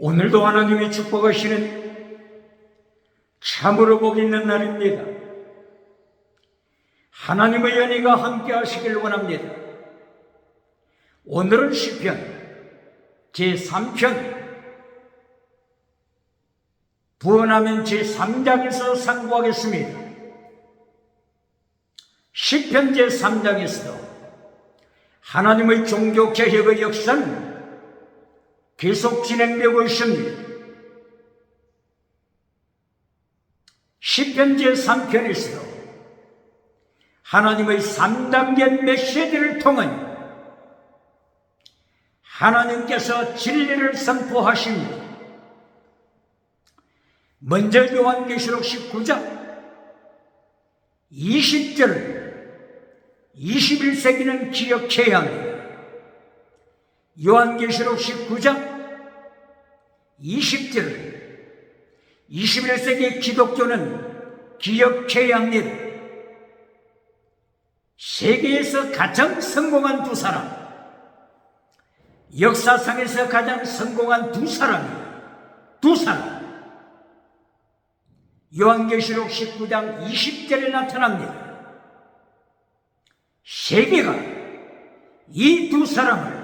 오늘도 하나님이 축복하시는 참으로 복 있는 날입니다. 하나님의 연희가 함께 하시길 원합니다. 오늘은 시편 제3편 부언하면 제3장에서 상고하겠습니다. 시편 제3장에서도 하나님의 종교 개혁의 역사는 계속 진행되고 있습니다. 시편 제3편에서도 하나님의 3단계 메시지를 통한 하나님께서 진리를 선포하십니다. 먼저 요한계시록 19장 20절을 21세기는 기억해야 합니다. 요한계시록 19장 20절을 21세기 기독교는 기억해야 합니다. 세계에서 가장 성공한 두 사람, 역사상에서 가장 성공한 두 사람이에요. 두 사람. 요한계시록 19장 20절에 나타납니다. 세계가 이 두 사람을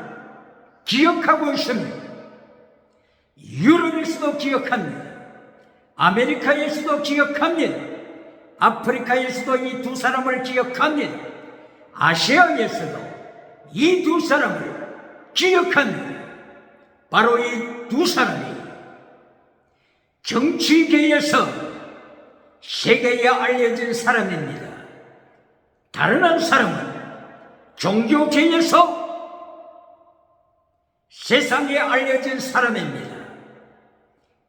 기억하고 있습니다. 유럽에서도 기억합니다. 아메리카에서도 기억합니다. 아프리카에서도 이 두 사람을 기억합니다. 아시아에서도 이 두 사람을 기억합니다. 바로 이 두 사람이 정치계에서 세계에 알려진 사람입니다. 다른 한 사람은 종교계에서 세상에 알려진 사람입니다.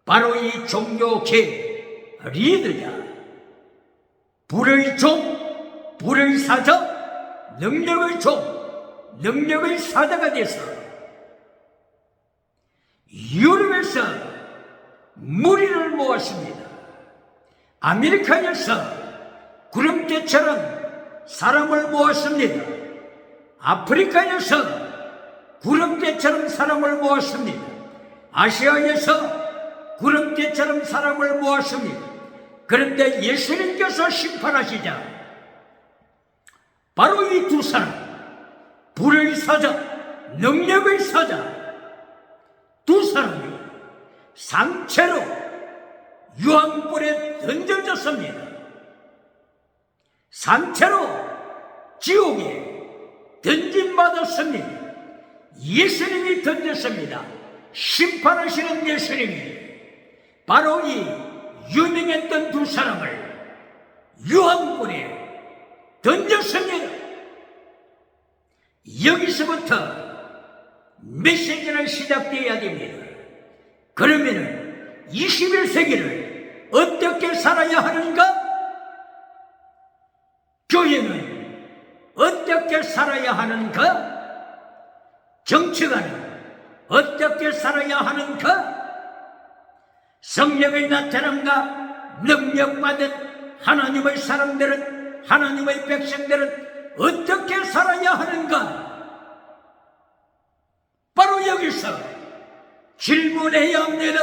바로 이 종교계 리더야. 불의 종, 불의 사자, 능력의 종, 능력의 사자가 돼서 유럽에서 무리를 모았습니다. 아메리카에서 구름대처럼 사람을 모았습니다. 아프리카에서 구름대처럼 사람을 모았습니다. 아시아에서 구름대처럼 사람을 모았습니다. 그런데 예수님께서 심판하시자 바로 이 두 사람, 불의 사자, 능력의 사자, 두 사람이 상체로 유황불에 던져졌습니다. 상체로 지옥에 던짐받았습니다. 예수님이 던졌습니다. 심판하시는 예수님이 바로 이 유명했던 두 사람을 유황불에 던졌습니다. 여기서부터 메시지는 시작되어야 됩니다. 그러면 21세기를 어떻게 살아야 하는가? 교회는 어떻게 살아야 하는가? 정치가는 어떻게 살아야 하는가? 성령의 나타남과 능력받은 하나님의 사람들은, 하나님의 백성들은 어떻게 살아야 하는가? 바로 여기서 질문해야 합니다.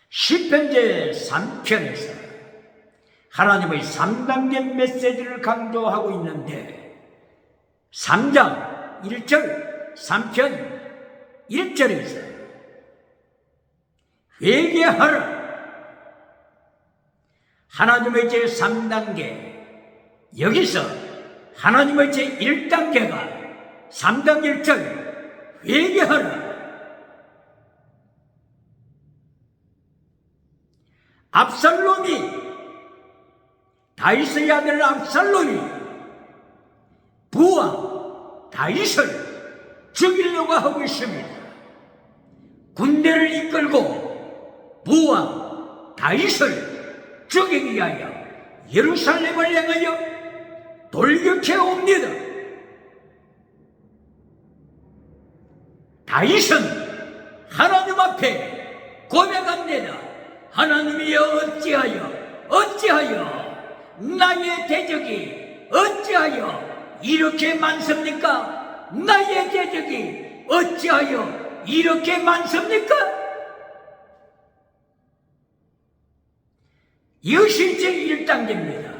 시편 제3편에서 하나님의 3단계 메시지를 강조하고 있는데 3장 1절 3편 1절에서 회개하라. 하나님의 제3단계, 여기서 하나님의 제1단계가 3장 1절 회개하라. 압살롬이, 다윗의 아들 압살롬이 부왕 다윗을 죽이려고 하고 있습니다. 군대를 이끌고 부왕 다윗을 죽이기 위하여 예루살렘을 향하여 돌격해 옵니다. 다윗은 하나님 앞에 고백합니다. 하나님이여, 어찌하여 나의 대적이 어찌하여 이렇게 많습니까? 나의 대적이 어찌하여 이렇게 많습니까? 이것이 제1단계입니다.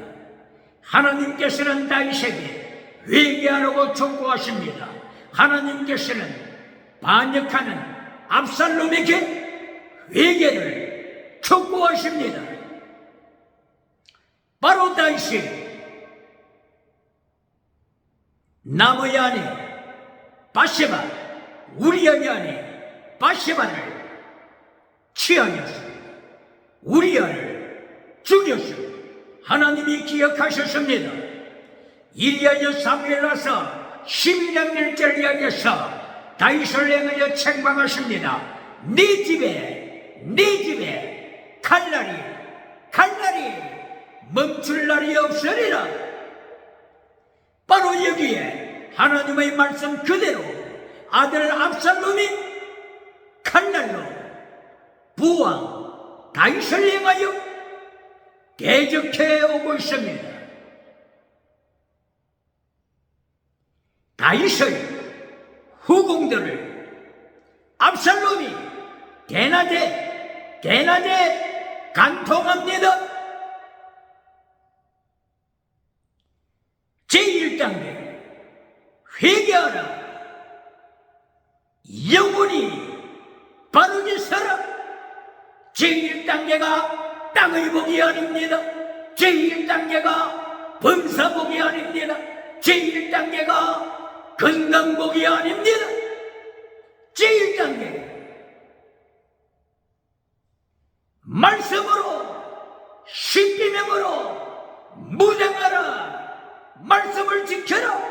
하나님께서는 다윗에게 회개하라고 촉구하십니다. 하나님께서는 반역하는 압살롬에게 회개를 촉구하십니다. 바로 다윗이 나무의 아내 바세바, 우리아의 아내 바세바를 취하였습니다. 우리아를 죽였습니다. 하나님이 기억하셨습니다. 이리하여 사무엘하서 12장 1절 이야기에서 다윗을 향하여 책망하십니다. 네 집에 칼날이 멈출 날이 없으리라. 바로 여기에 하나님의 말씀 그대로 아들 압살롬이 칼날로 부왕 다윗을 향하여 대적해 오고 있습니다. 다윗의 후궁들을 압살롬이 대낮에 간통합니다. 제1단계 회개하라. 영원히 바르게 살아. 제1단계가 땅의 복이 아닙니다. 제1단계가 범사복이 아닙니다. 제1단계가 건강복이 아닙니다. 제1단계 말씀으로 십계명으로 무장하라. 말씀을 지켜라.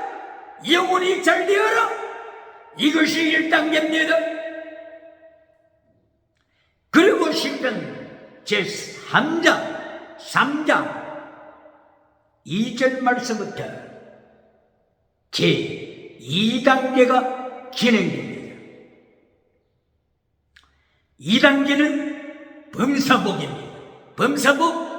영혼이 잘 되어라. 이것이 1단계입니다. 그리고 시편 제3장 2절 말씀부터 제2단계가 진행됩니다. 2단계는 범사복입니다. 범사복.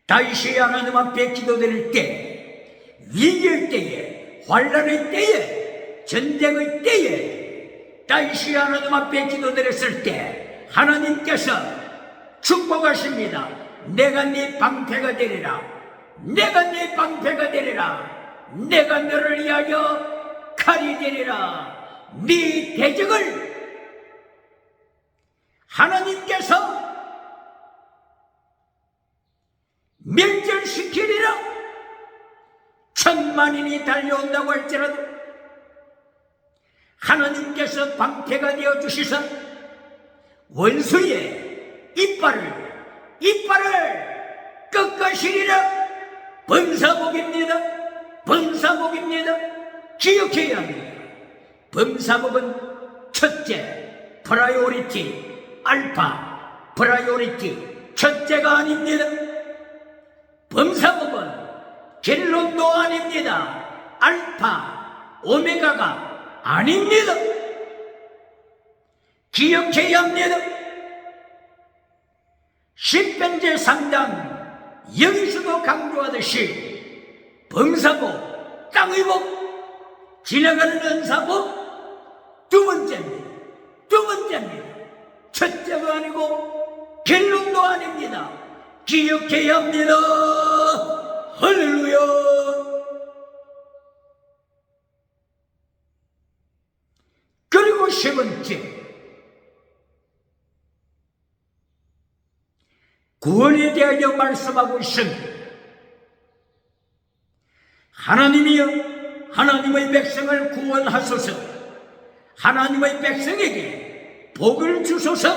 다윗이 하나님 앞에 기도드릴 때, 위기의 때에, 환난의 때에, 전쟁의 때에 다윗이 하나님 앞에 기도드렸을 때 하나님께서 축복하십니다. 내가 네 방패가 되리라. 내가 네 방패가 되리라. 내가 너를 위하여 칼이 되리라. 네 대적을 하나님께서 멸절시키리라. 천만인이 달려온다고 할지라도 하나님께서 방패가 되어 주시사 원수의 이빨을 꺾으시리라. 범사복입니다. 범사복입니다. 기억해야 합니다. 범사복은 첫째, 프라이오리티, 알파, 프라이오리티, 첫째가 아닙니다. 범사복은 갤론도 아닙니다. 알파, 오메가가 아닙니다. 기억해야 합니다. 시편 제3장 여기서도 강조하듯이 범사복, 땅의 복, 지나가는 은사복 두 번째입니다. 첫째가 아니고 갤론도 아닙니다. 기억해야 합니다. 할렐루야. 그리고 세 번째, 구원에 대하여 말씀하고 있습니다. 하나님이여, 하나님의 백성을 구원하소서. 하나님의 백성에게 복을 주소서.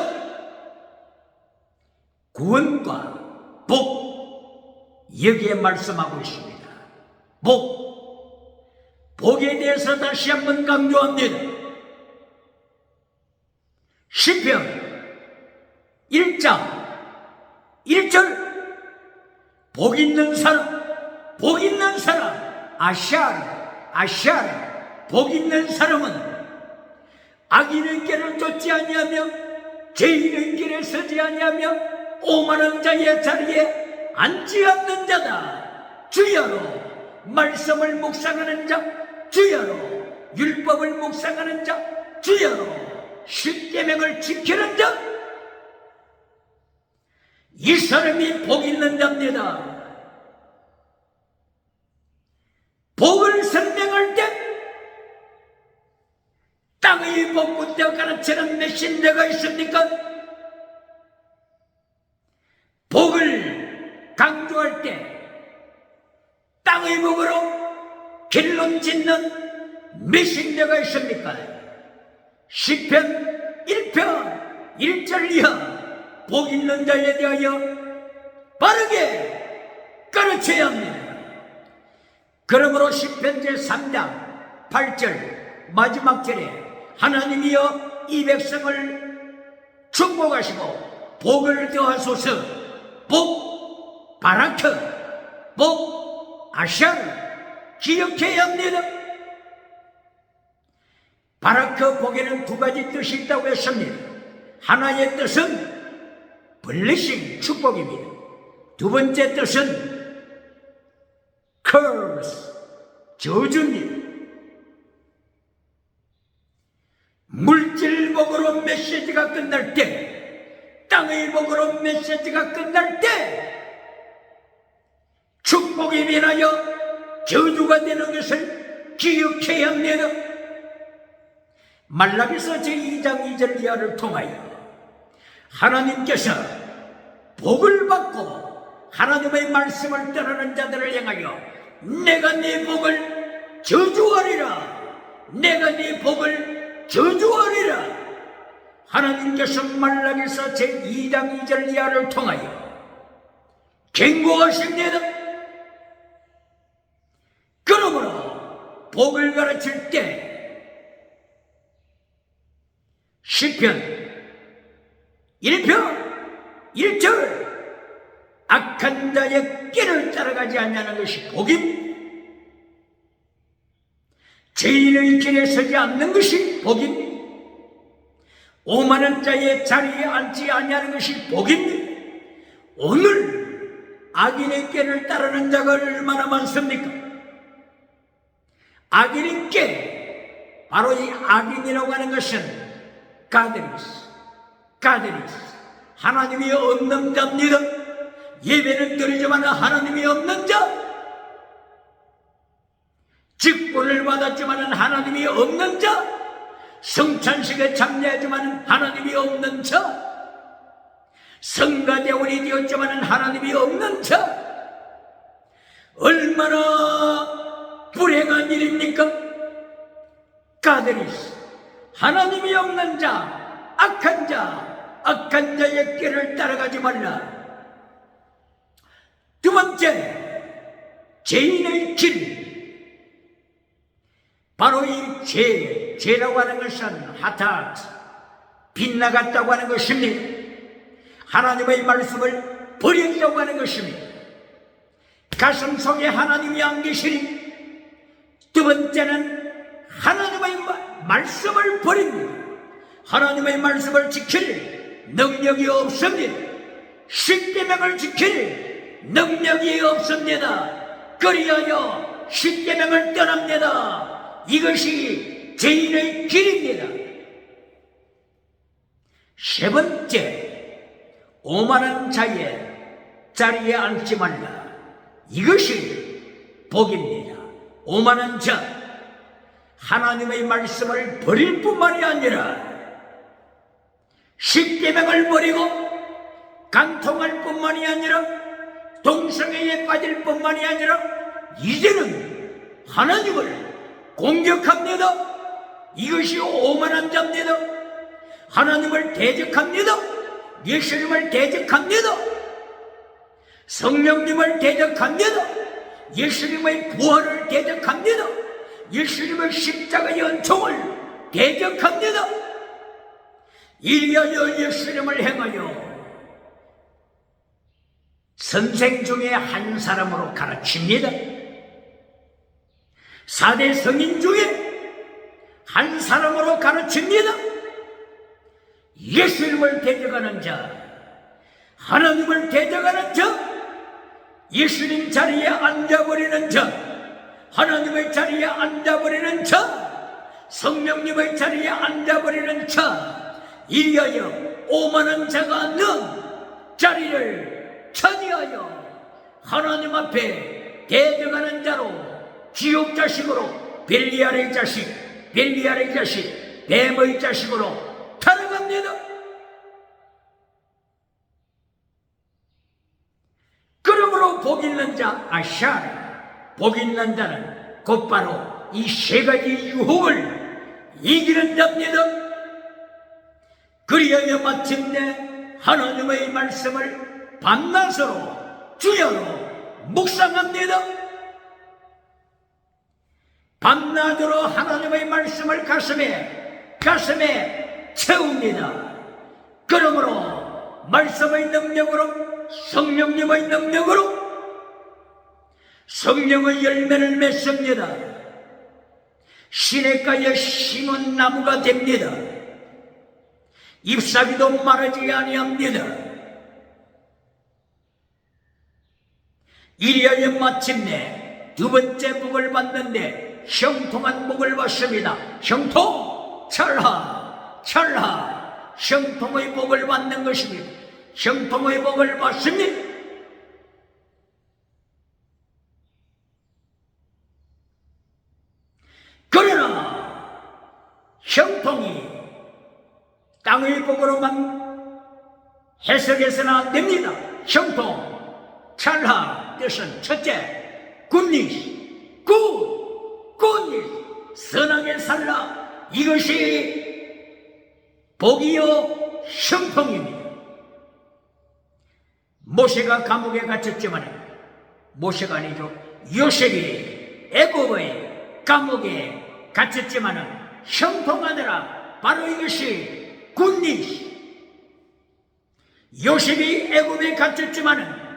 구원과 복, 여기에 말씀하고 있습니다. 복에 대해서 다시 한번 강조합니다. 시편 1장 1절 복 있는 사람, 아샤르, 복 있는 사람은 악인의 길을 쫓지 아니하며 죄인의 길에 서지 아니하며 오만한 자의 자리에 앉지 않는 자다. 주야로 말씀을 묵상하는 자, 주야로 율법을 묵상하는 자, 주여 십계명을 지키는 자, 이 사람이 복 있는 자입니다. 복을 설명할 때 땅의 복군대와 가르치는 메신저가 있습니까? 복을 강조할 때 땅의 복으로 길론 짓는 메신저가 있습니까? 시편 1편 1절 이하 복 있는 자에 대하여 바르게 가르쳐야 합니다. 그러므로 시편 제3장 8절 마지막 절에 하나님이여 이 백성을 축복하시고 복을 더하소서, 복 바라크, 복 아샤를 기억해야 합니다. 바라크 복에는 두 가지 뜻이 있다고 했습니다. 하나의 뜻은 블레싱 축복입니다. 두 번째 뜻은 curse 저주입니다. 물질 복으로 메시지가 끝날 때, 땅의 복으로 메시지가 끝날 때 축복이 변하여 저주가 되는 것을 기억해야 합니다. 말라기서 제2장 2절 이하를 통하여 하나님께서 복을 받고 하나님의 말씀을 따르는 자들을 향하여 내가 네 복을 저주하리라, 내가 네 복을 저주하리라, 하나님께서 말라기서 제2장 2절 이하를 통하여 경고하십니다. 그러므로 복을 가르칠 때 시편 1편 1절 악한 자의 길을 따라가지 않냐는 것이 복입니다. 죄인의 길에 서지 않는 것이 복입니다. 오만한 자의 자리에 앉지 않냐는 것이 복입니다. 오늘 악인의 길을 따르는 자가 얼마나 많습니까? 악인의 길, 바로 이 악인이라고 하는 것은 가드리스, 하나님이 없는 자입니다. 예배는 드리지만 하나님이 없는 자, 직분을 받았지만 하나님이 없는 자, 성찬식에 참여하지만 하나님이 없는 자, 성가대원이 되었지만 하나님이 없는 자, 얼마나 불행한 일입니까? 가드리스, 하나님이 없는 자, 악한 자의 길을 따라가지 말라. 두 번째, 죄인의 길, 바로 이 죄라고 하는 것은 하타트, 빗나갔다고 하는 것입니다. 하나님의 말씀을 버렸다고 하는 것입니다. 가슴 속에 하나님이 안 계시니. 두 번째는 하나님의 말씀을 버립니다. 하나님의 말씀을 지킬 능력이 없습니다. 십계명을 지킬 능력이 없습니다. 그리하여 십계명을 떠납니다. 이것이 죄인의 길입니다. 세 번째, 오만한 자의 자리에 앉지 말라. 이것이 복입니다. 오만한 자, 하나님의 말씀을 버릴 뿐만이 아니라 십계명을 버리고 간통할 뿐만이 아니라 동성애에 빠질 뿐만이 아니라 이제는 하나님을 공격합니다. 이것이 오만한 자입니다. 하나님을 대적합니다. 예수님을 대적합니다. 성령님을 대적합니다. 예수님의 부활을 대적합니다. 예수님의 십자가의 은총을 대적합니다. 이리하여 예수님을 행하여 선생 중에 한 사람으로 가르칩니다. 4대 성인 중에 한 사람으로 가르칩니다. 예수님을 대적하는 자, 하나님을 대적하는 자, 예수님 자리에 앉아버리는 자, 하나님의 자리에 앉아버리는 자, 성령님의 자리에 앉아버리는 자, 이리하여 오만한 자가 는 자리를 차지하여 하나님 앞에 대적하는 자로 지옥 자식으로 벨리알의 자식, 뱀의 자식으로 타락합니다. 그러므로 복 있는 자 아샤, 복 있는 자는 곧바로 이 세 가지 유혹을 이기는 자입니다. 그리하여 마침내 하나님의 말씀을 밤낮으로 주야로 묵상합니다. 밤낮으로 하나님의 말씀을 가슴에 채웁니다. 그러므로 말씀의 능력으로, 성령님의 능력으로 성령의 열매를 맺습니다. 시냇가에 심은 나무가 됩니다. 잎사귀도 마르지 아니합니다. 이리하여 마침내 두 번째 복을 받는데 형통한 복을 받습니다. 형통, 찰하, 형통의 복을 받는 것입니다. 형통의 복을 받습니다. 그러나 형통이 땅의 복으로만 해석해서는 안 됩니다. 형통, 찰하 뜻은 첫째, 굿니스, 선하게 살라, 이것이 복이요 형통입니다. 모세가 감옥에 갇혔지만, 모세가 아니죠, 요셉이 애굽의 감옥에 갇혔지만 형통하더라. 바로 이것이 굿니스. 요셉이 애굽에 갇혔지만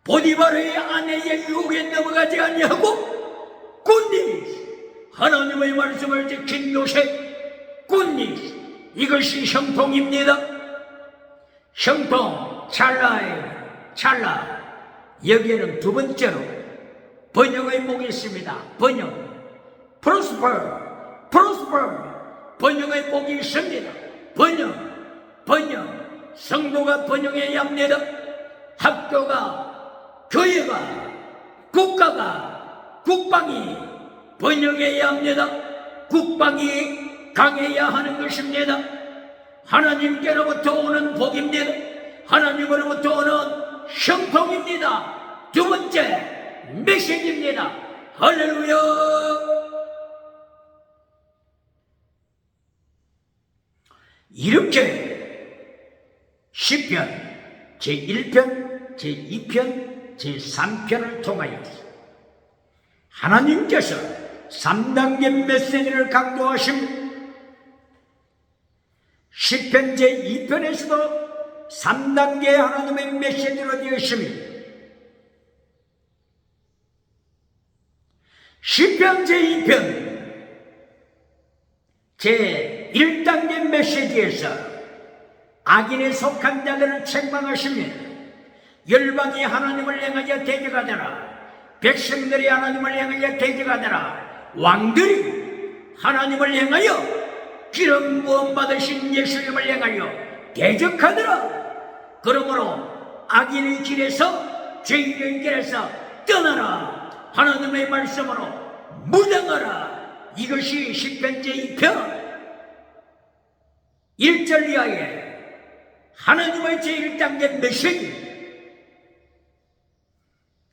보디바르의 아내의 유혹에 넘어가지 아니하고 굿니스, 하나님의 말씀을 지킨 요셉, 굿니스, 이것이 형통입니다. 형통, 찰라. 여기에는 두 번째로 번영의 복이 있습니다. 번영, prosper, 번영의 복이 있습니다. 번영, 성도가 번영해야 합니다. 학교가, 교회가, 국가가, 국방이 번영해야 합니다. 국방이 강해야 하는 것입니다. 하나님께로부터 오는 복입니다. 하나님으로부터 오는 형통입니다. 두 번째 메시지입니다. 할렐루야. 이렇게 시편 제1편, 제2편, 제3편을 통하여 하나님께서 3단계 메시지를 강조하신 시편 제2편에서도 3단계 하나님의 메시지로 되어 있습니다. 시편 제2편 제1단계 메시지에서 악인에 속한 자들을 책망하십니다. 열방이 하나님을 향하여 대적하더라. 백성들이 하나님을 향하여 대적하더라. 왕들이 하나님을 향하여 기름 부음 받으신 예수님을 향하여 대적하더라. 그러므로 악인의 길에서, 죄인의 길에서 떠나라. 하나님의 말씀으로 무장하라. 이것이 시편 제2편 1절 이하에 하나님의 제1단계 메시지.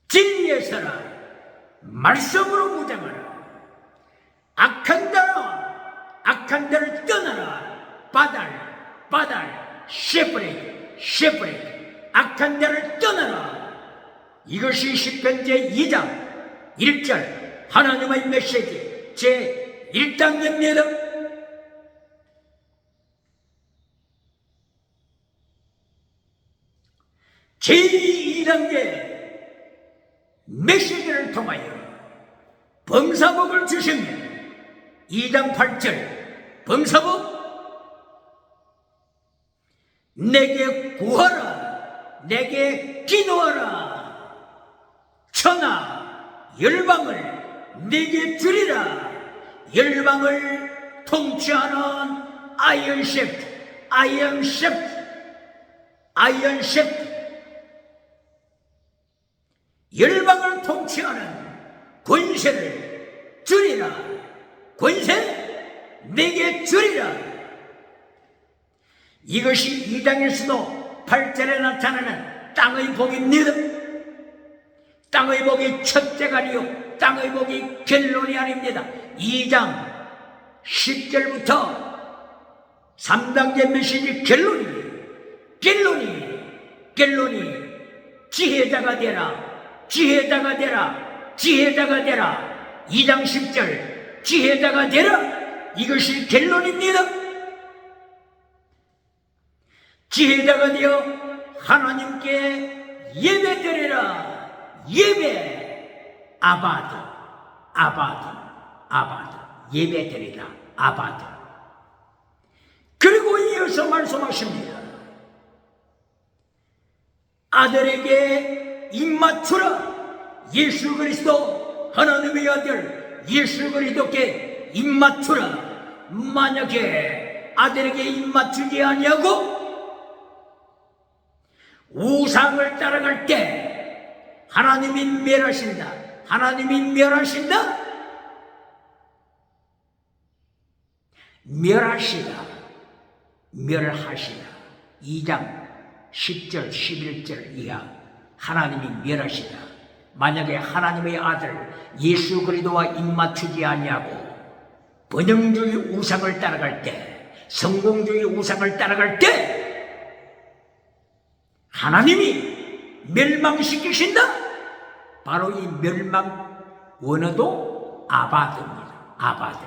진리에 서라. 말씀으로 무장하라. 악한 자를 떠나라. 바달, 세프레이트, 악한 자를 떠나라. 이것이 시편 제2장 1절 하나님의 메시지 제1단계입니다. 제2단계 메시지를 통하여 범사복을 주십니다. 2장 8절 범사복, 내게 구하라. 내게 기도하라. 천하 열방을 내게 주리라. 열방을 통치하는 아이언 셰프, 열방을 통치하는 권세를 주리라. 권세 내게 주리라. 이것이 2장에서도 8절에 나타나는 땅의 복입니다. 땅의 복이 첫째가 아니요 땅의 복이 결론이 아닙니다. 2장 10절부터 3단계 메시지 결론이 지혜자가 되라. 2장 10절 지혜자가 되라. 이것이 결론입니다. 지혜자가 되어 하나님께 예배드리라. 예배 아바드 예배드리라. 아바드. 그리고 이어서 말씀하십니다. 아들에게 입맞추라. 예수 그리스도 하나님의 아들 예수 그리스도께 입맞추라. 만약에 아들에게 입맞추지 아니하고 우상을 따라갈 때 하나님이 멸하신다. 멸하시다. 2장 10절 11절 이하 하나님이 멸하시다. 만약에 하나님의 아들 예수 그리스도와 입맞추지 아니하고 번영주의 우상을 따라갈 때, 성공주의 우상을 따라갈 때 하나님이 멸망시키신다. 바로 이 멸망 원어도 아바드입니다. 아바드.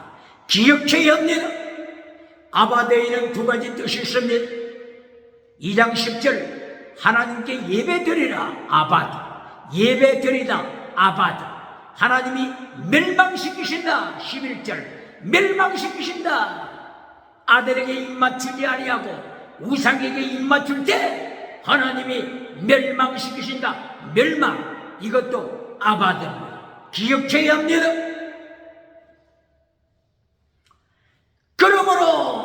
기억해야 합니다. 아바드에는 두 가지 뜻이 있습니다. 2장 10절 하나님께 예배드리라. 아바드. 예배드리다. 아바드. 하나님이 멸망시키신다. 11절 멸망시키신다. 아들에게 입맞추지 아니하고 우상에게 입맞출 때 하나님이 멸망시키신다. 멸망. 이것도 아바드입니다. 기억해야 합니다. 그러므로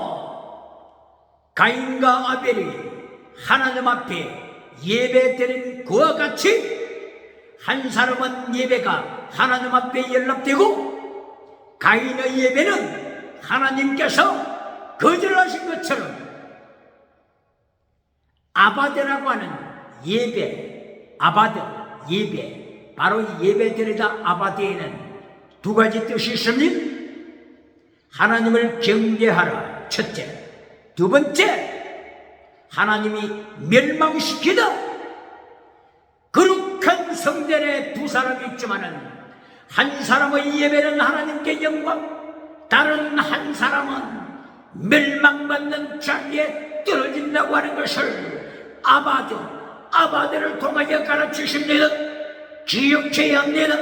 가인과 아벨이 하나님 앞에 예배드린 그와 같이 한 사람은 예배가 하나님 앞에 연락되고 가인의 예배는 하나님께서 거절하신 것처럼 아바드라고 하는 예배, 아바드, 예배, 바로 예배드리다 아바드에는 두 가지 뜻이 있습니다. 하나님을 경배하라. 첫째. 두 번째, 하나님이 멸망시키다. 거룩한 성전에 두 사람이 있지만은 한 사람의 예배는 하나님께 영광, 다른 한 사람은 멸망받는 자리에 떨어진다고 하는 것을 아바드를 통하여 가르치십니다. 기억해야 합니다.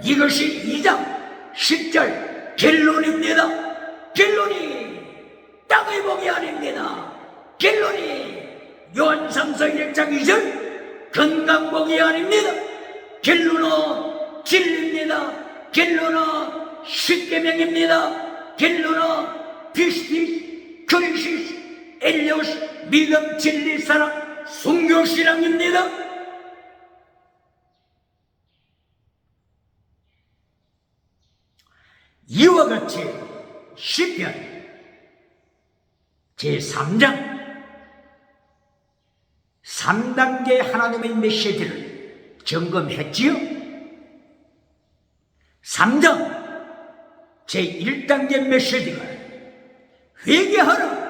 이것이 2장 10절 결론입니다. 결론이 땅의 복이 아닙니다. 결론이 요한삼서 1장 2절 건강복이 아닙니다. 결론은 진리입니다. 결론은 십계명입니다. 결론은 피스티스, 크리시스, 엘리오스, 믿음, 진리, 사랑, 순교신앙입니다. 이와 같이 시편 제3장 3단계 하나님의 메시지를 점검했지요. 3장 제1단계 메시지가 회개하라.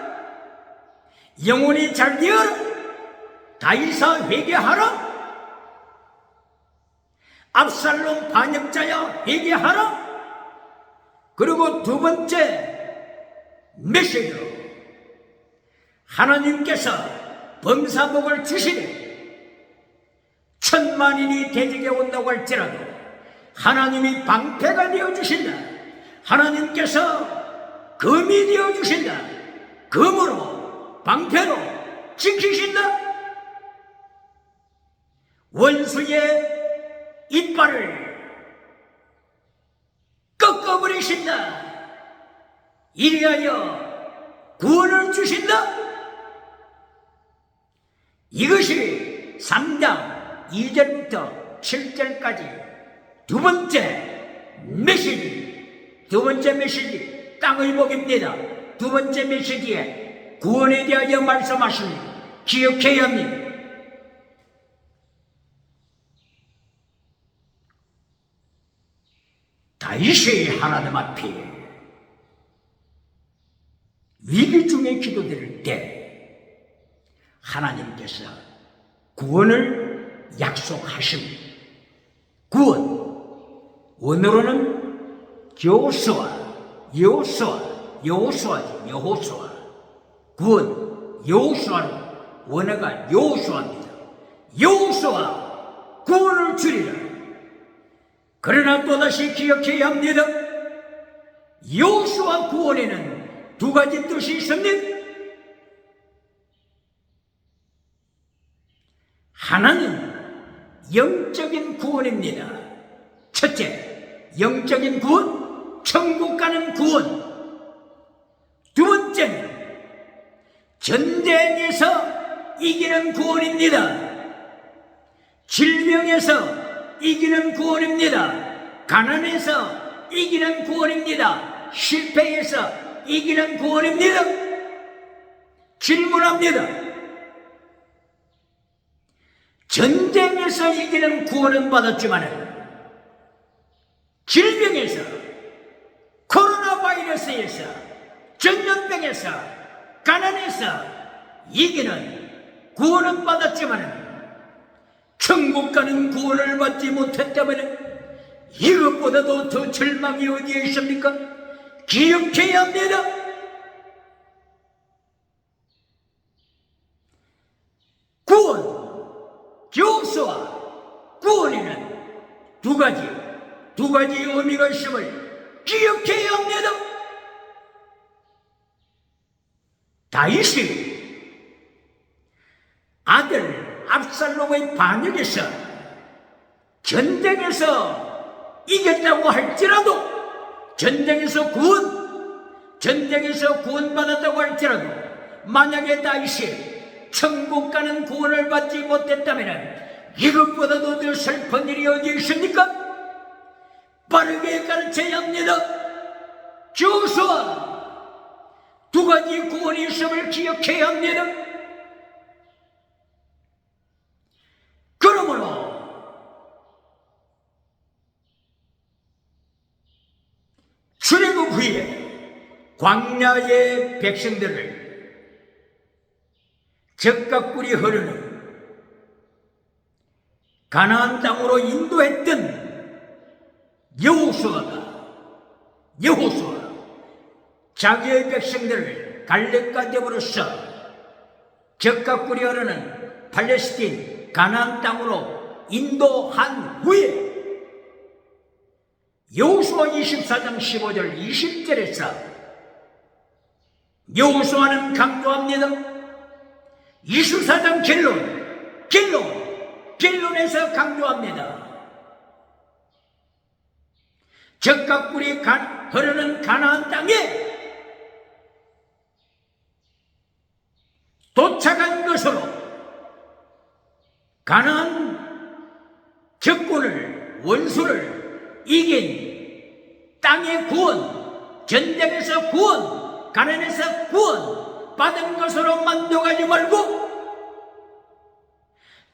영혼이 잘 되어라. 다이사 회개하라. 압살롬 반역자야 회개하라. 그리고 두 번째 메시지로 하나님께서 범사복을 주시되 10,000만인이 대적에 온다고 할지라도 하나님이 방패가 되어주신다. 하나님께서 금이 되어주신다. 금으로 방패로 지키신다. 원수의 이빨을 꺾어버리신다. 이리하여 구원을 주신다. 이것이 3장 2절부터 7절까지 두 번째 메시지 땅의 복입니다. 두 번째 메시지에 구원에 대하여 말씀하십니다. 기억해야 합니다. 다윗이 하나님 앞에 위기 중에 기도드릴 때 하나님께서 구원을 약속하십니다. 구원, 원어로는 여호수아, 구원, 여호수아로, 원어가 여호수아입니다. 여호수아, 구원을 주리라. 그러나 또다시 기억해야 합니다. 여호수아 구원에는 두 가지 뜻이 있습니다. 하나는 영적인 구원입니다. 첫째, 영적인 구원, 천국 가는 구원. 두 번째는 전쟁에서 이기는 구원입니다. 질병에서 이기는 구원입니다. 가난에서 이기는 구원입니다. 실패에서 이기는 구원입니다. 질문합니다. 전쟁에서 이기는 구원은 받았지만 질병에서, 코로나 바이러스에서, 전염병에서, 가난에서 이기는 구원은 받았지만 천국 가는 구원을 받지 못했다면 이것보다도 더 절망이 어디에 있습니까? 기억해야 합니다. 구원, 여호수아 구원에는 두 가지 의미가 있음을 기억해야 합니다. 다윗이 아들 압살롬의 반역에서 전쟁에서 이겼다고 할지라도, 전쟁에서 구원받았다고 할지라도, 만약에 다윗이 천국 가는 구원을 받지 못했다면 이것보다도 더 슬픈 일이 어디 있습니까? 빠르게 가르쳐야 합니다. 여호수아 두 가지 구원이 있음을 기억해야 합니다. 그러므로 출애굽 후에 광야의 백성들을 젖과 꿀이 흐르는 가나안 땅으로 인도했던 여호수아 자기의 백성들을 갈렙과 더불어서 젖과 꿀이 흐르는 팔레스틴 가나안 땅으로 인도한 후에 여호수아 24장 15절 20절에서 여호수아는 강조합니다. 24장 결론에서 강조합니다. 젖과 꿀이 흐르는 가나안 땅에 도착한 것으로 가나안 적군을, 원수를 이긴 땅의 구원, 전쟁에서 구원, 가난에서 구원 받은 것으로 만족하지 말고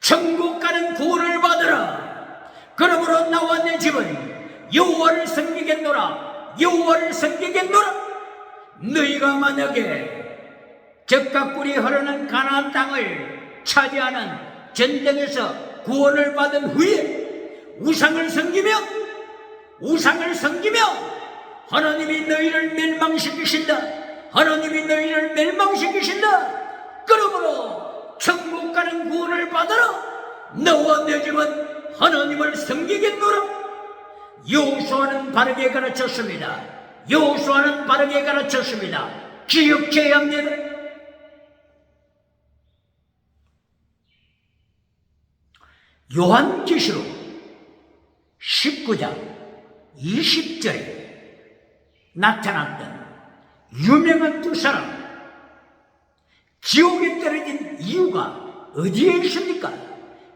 천국 가는 구원을 받으라. 그러므로 나와 내 집은 여호와를 섬기겠노라. 너희가 만약에 젖과 꿀이 흐르는 가나안 땅을 차지하는 전쟁에서 구원을 받은 후에 우상을 섬기며 하나님이 너희를 멸망시키신다. 그러므로 천국 가는 구원을 받아라. 너와 내 집은 하나님을 섬기겠노라. 여호수아는 바르게 가르쳤습니다. 기억해야 합니다. 요한계시록 19장 20절에 나타났던 유명한 두 사람, 지옥에 떨어진 이유가 어디에 있습니까?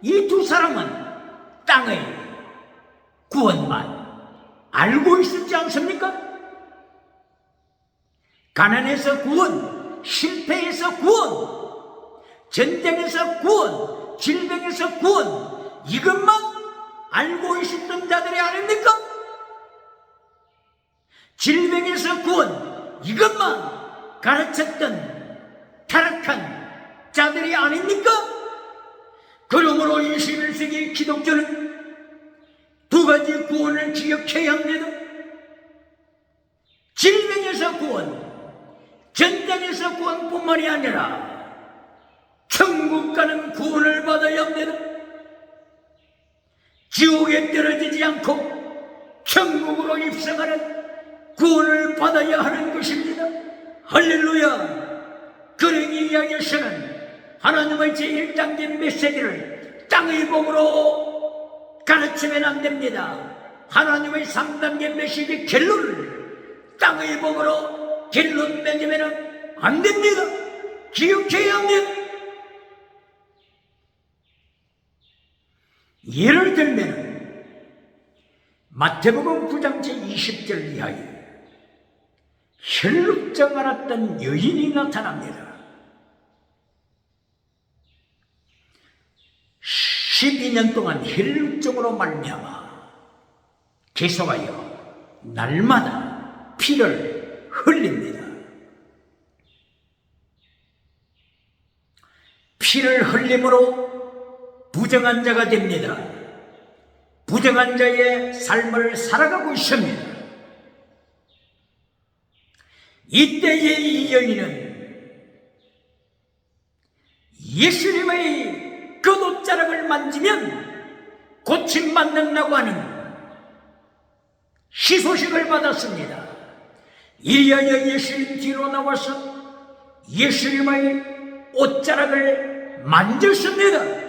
이 두 사람은 땅의 구원만 알고 있었지 않습니까? 가난에서 구원, 실패에서 구원, 전쟁에서 구원, 질병에서 구원, 이것만 알고 있었던 자들이 아닙니까? 질병에서 구원, 이것만 가르쳤던 타락한 자들이 아닙니까? 그러므로 21세기 기독교는 두 가지 구원을 기억해야 합니다. 질병에서 구원, 전쟁에서 구원뿐만이 아니라 천국 가는 구원을 받아야 합니다. 지옥에 떨어지지 않고 천국으로 입성하는 구원을 받아야 하는 것입니다. 할렐루야! 그러기 위하여서는 하나님의 제1단계 메시지를 땅의 복으로 가르치면 안 됩니다. 하나님의 3단계 메시지 결론을 땅의 복으로 결론 맺으면 안 됩니다. 기억해야 합니다. 예를 들면 마태복음 9장 제20절 이하에 혈루증 앓았던 여인이 나타납니다. 12년 동안 혈루증으로 말미암아 계속하여 날마다 피를 흘립니다. 피를 흘림으로 부정한 자가 됩니다. 부정한 자의 삶을 살아가고 있습니다. 이때에 이 여인은 예수님의 겉옷자락을 만지면 고침받는다고 하는 희소식을 받았습니다. 이리하여 예수님 뒤로 나와서 예수님의 옷자락을 만졌습니다.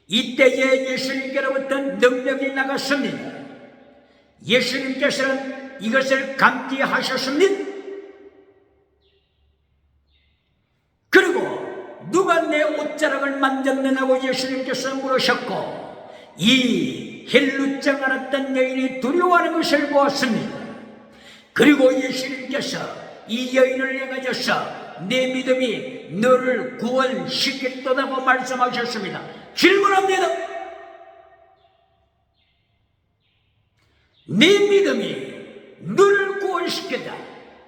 이때에 예수님께로부터 능력이 나갔습니다. 예수님께서는 이것을 감지하셨습니다. 그리고 누가 내 옷자락을 만졌느냐고 예수님께서 물으셨고, 이 혈루증 앓았던 여인이 두려워하는 것을 보았습니다. 그리고 예수님께서 이 여인을 내가져서 내 믿음이 너를 구원시켰다고 말씀하셨습니다. 질문합니다. 내 믿음이 너를 구원시켰다.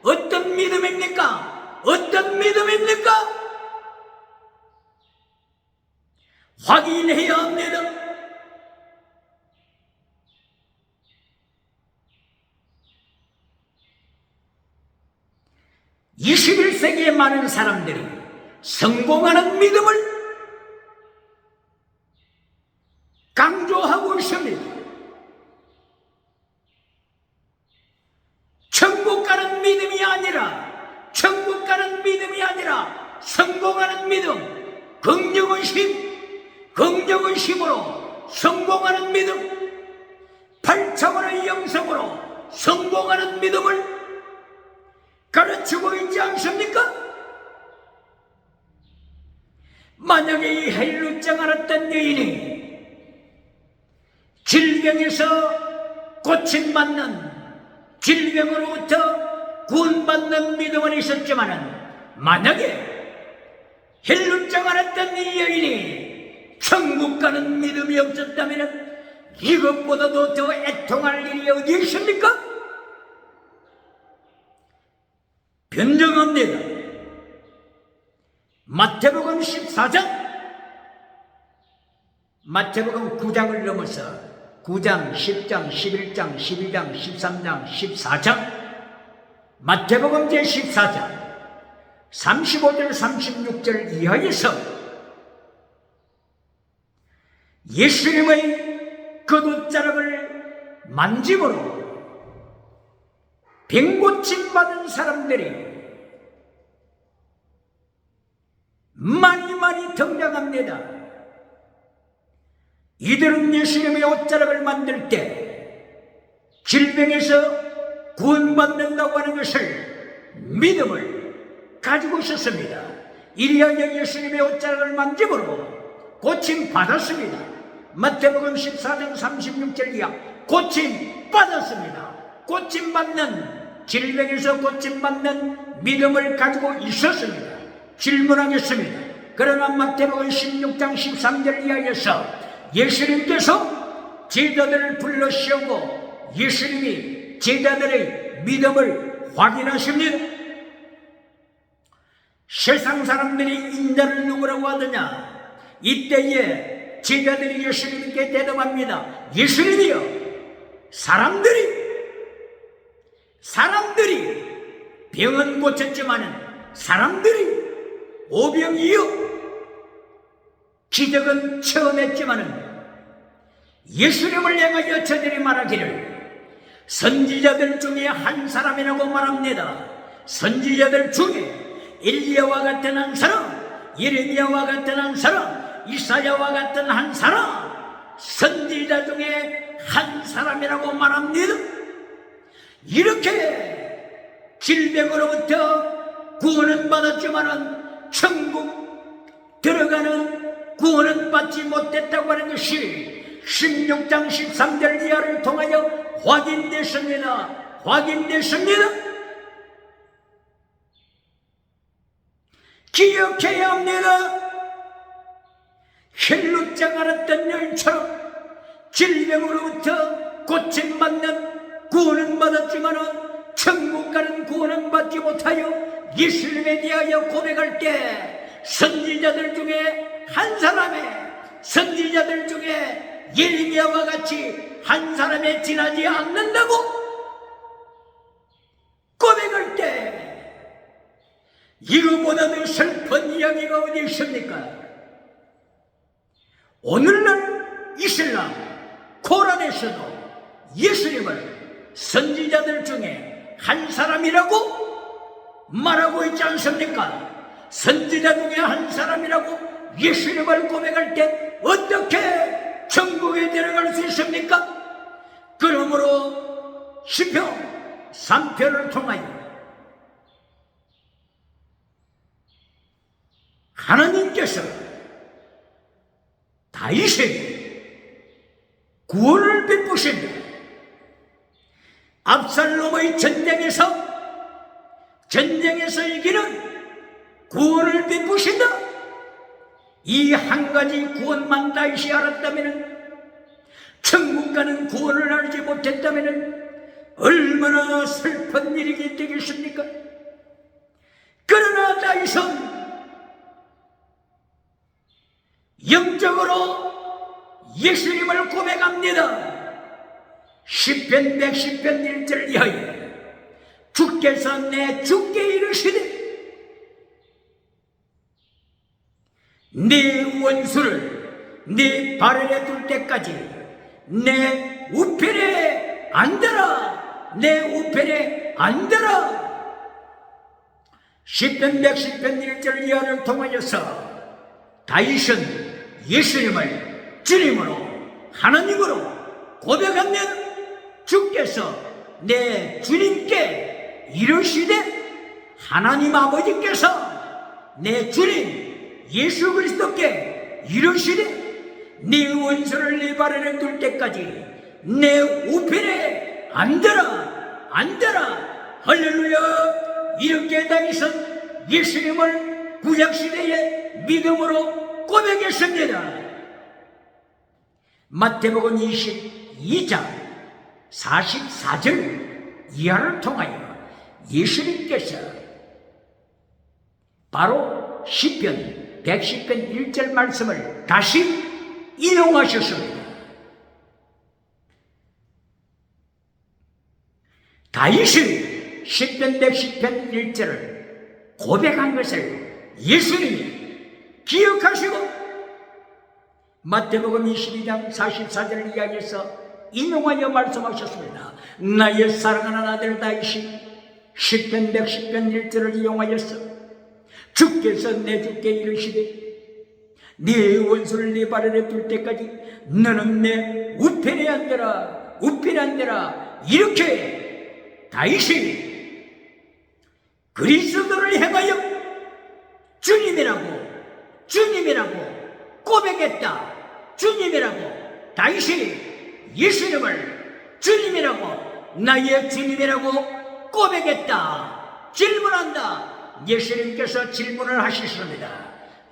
어떤 믿음입니까? 어떤 믿음입니까? 확인해야 합니다. (21세기의) 많은 사람들이 성공하는 믿음을 강조하고 있습니다. 천국 가는 믿음이 아니라, 천국 가는 믿음이 아니라 성공하는 믿음, 긍정의심으로 성공하는 믿음, 발차원의 영성으로 성공하는 믿음을 가르치고 있지 않습니까? 만약에 이 혈루증 앓았던 여인이 질병에서 고침받는, 질병으로부터 구원받는 믿음은 있었지만, 만약에 혈루증 앓았던 이 여인이 천국 가는 믿음이 없었다면 이것보다도 더 애통할 일이 어디 있습니까? 변정합니다. 마태복음 14장, 마태복음 9장을 넘어서 9장, 10장, 11장, 12장, 13장, 14장, 마태복음 제14장 35절, 36절 이하에서 예수님의 겉옷자락을 만짐으로 병고침 받은 사람들이 많이 등장합니다. 이들은 예수님의 옷자락을 만들 때 질병에서 구원받는다고 하는 것을 믿음을 가지고 있었습니다. 이리하여 예수님의 옷자락을 만짐으로 고침 받았습니다. 마태복음 14장 36절 이하 고침 받았습니다. 고침 받는 질병에서 고침 받는 믿음을 가지고 있었습니다. 질문하겠습니다. 그러나 마태복음 16장 13절 이하에서 예수님께서 제자들을 불러 세우고 예수님이 제자들의 믿음을 확인하십니다. 세상 사람들이 인자를 누구라고 하느냐? 이때에 제자들이 예수님께 대답합니다. 예수님이요, 사람들이 병은 고쳤지만은 사람들이 오병이요 기적은 체험했지만은 예수님을 향하여 저들이 말하기를 선지자들 중에 한 사람이라고 말합니다. 선지자들 중에 엘리야와 같은 한 사람, 예레미야와 같은 한 사람, 이사야와 같은 한 사람, 선지자 중에 한 사람이라고 말합니다. 이렇게 질병으로부터 구원은 받았지만은 천국 들어가는 구원은 받지 못했다고 하는 것이 16장 13절 이하를 통하여 확인됐습니다. 기억해야 합니다. 헬룻장 알았던 열처럼 질병으로부터 고침받는 구원은 받았지만은 천국 가는 구원은 받지 못하여 예수님에 대하여 고백할 때 선지자들 중에 한 사람의 선지자들 중에 예레미야와 같이 한 사람에 지나지 않는다고 고백할 때 이거보다도 슬픈 이야기가 어디 있습니까? 오늘날 이슬람 코란에서도 예수님을 선지자들 중에 한 사람이라고 말하고 있지 않습니까? 선지자 중에 한 사람이라고 예수님을 고백할 때 어떻게 천국에 들어갈 수 있습니까? 그러므로 시편 3편을 통하여 하나님께서 다윗에게 구원을 베푸신다. 압살롬의 전쟁에서 이기는 구원을 베푸신다. 이 한 가지 구원만 다윗이 알았다면, 천국 가는 구원을 알지 못했다면 얼마나 슬픈 일이 되겠습니까? 그러나 다윗은 영적으로 예수님을 고백합니다. 시편 110편 1절 이하에 주께서 내 주께 이르시되 네 원수를 네 발 아래 둘 때까지 내 우편에 앉아라. 내 우편에 앉아라. 시편 110편 1절 이하를 통하여서 다윗은 예수님을 주님으로 하나님으로 고백하면 주께서 내 주님께 이르시되 하나님 아버지께서 내 주님 예수 그리스도께 이르시되 네 원수를 네 발 아래 둘 때까지 내 우편에 앉아라. 할렐루야. 이렇게 다윗은 예수님을 구약시대에 믿음으로 고백했습니다. 마태복음 22장 44절 이하를 통하여 예수님께서 바로 시편 110편 1절 말씀을 다시 인용하셨습니다. 다윗이 시편 110편 1절을 고백한 것을 예수님이 기억하시고 마태복음 22장 44절 이야기에서 인용하여 말씀하셨습니다. 나의 사랑하는 아들 다윗이 시편 110편 1절을 이용하였어. 주께서 내 주께 이르시되 네 원수를 네 발 아래 둘 때까지 너는 내 우편에 앉으라. 이렇게 다윗이 그리스도를 향하여 주님이라고 고백했다. 주님이라고. 다윗이 예수님을 주님이라고, 나의 주님이라고 고백했다. 질문한다. 예수님께서 질문을 하셨습니다.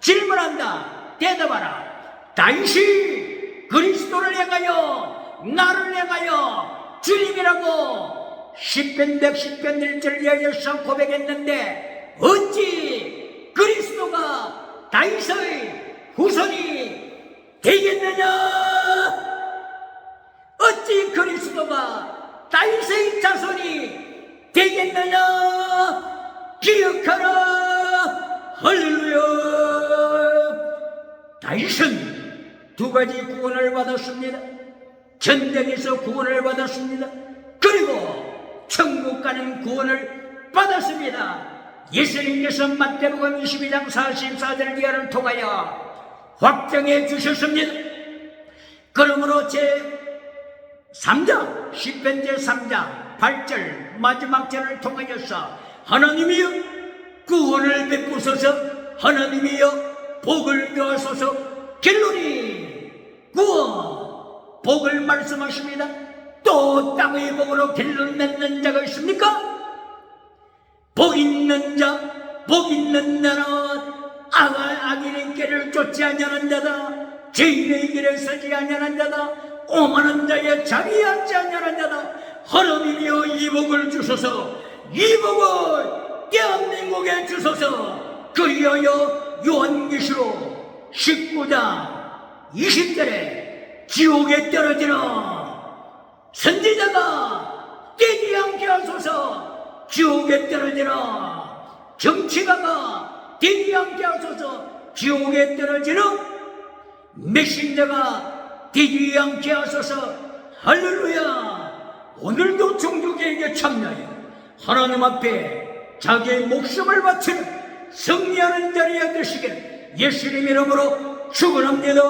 질문한다. 대답하라. 다윗이 그리스도를 향하여, 나를 향하여 주님이라고 시편 110편 1절 이하여서 고백했는데 어찌 그리스도가 다윗의 후손이 되겠느냐? 어찌 그리스도가 다윗의 자손이 되겠느냐? 기억하라. 할렐루야. 다윗은 두 가지 구원을 받았습니다. 전쟁에서 구원을 받았습니다. 그리고 천국 가는 구원을 받았습니다. 예수님께서 마태복음 22장 44절 이하를 통하여 확정해 주셨습니다. 그러므로 제3장 시편 제3장 8절 마지막 절을 통하여서 하나님이여 구원을 베푸소서, 하나님이여 복을 더하소서. 결론이 구원, 복을 말씀하십니다. 또 땅의 복으로 길을 맺는 자가 있습니까? 복 있는 자, 복 있는 자는 악인의 길을 쫓지 아니하는 자다. 죄인의 길에 서지 아니하는 자다. 오만한 자의 자리에 앉지 아니하는 자다. 하나님이여 이 복을 주소서. 이 복을 대한민국에 주소서. 그리하여 요한계시록 19장 20절에 지옥에 떨어지는 선지자가 되지 않게 하소서. 지옥에 떨어지라. 정치가가 되지 않게 하소서. 지옥에 떨어지는 메신저가 되지 않게 하소서. 할렐루야. 오늘도 종족에게 참여해 하나님 앞에 자기의 목숨을 바치는 승리하는 자리에 되시길 예수님 이름으로 축원합니다.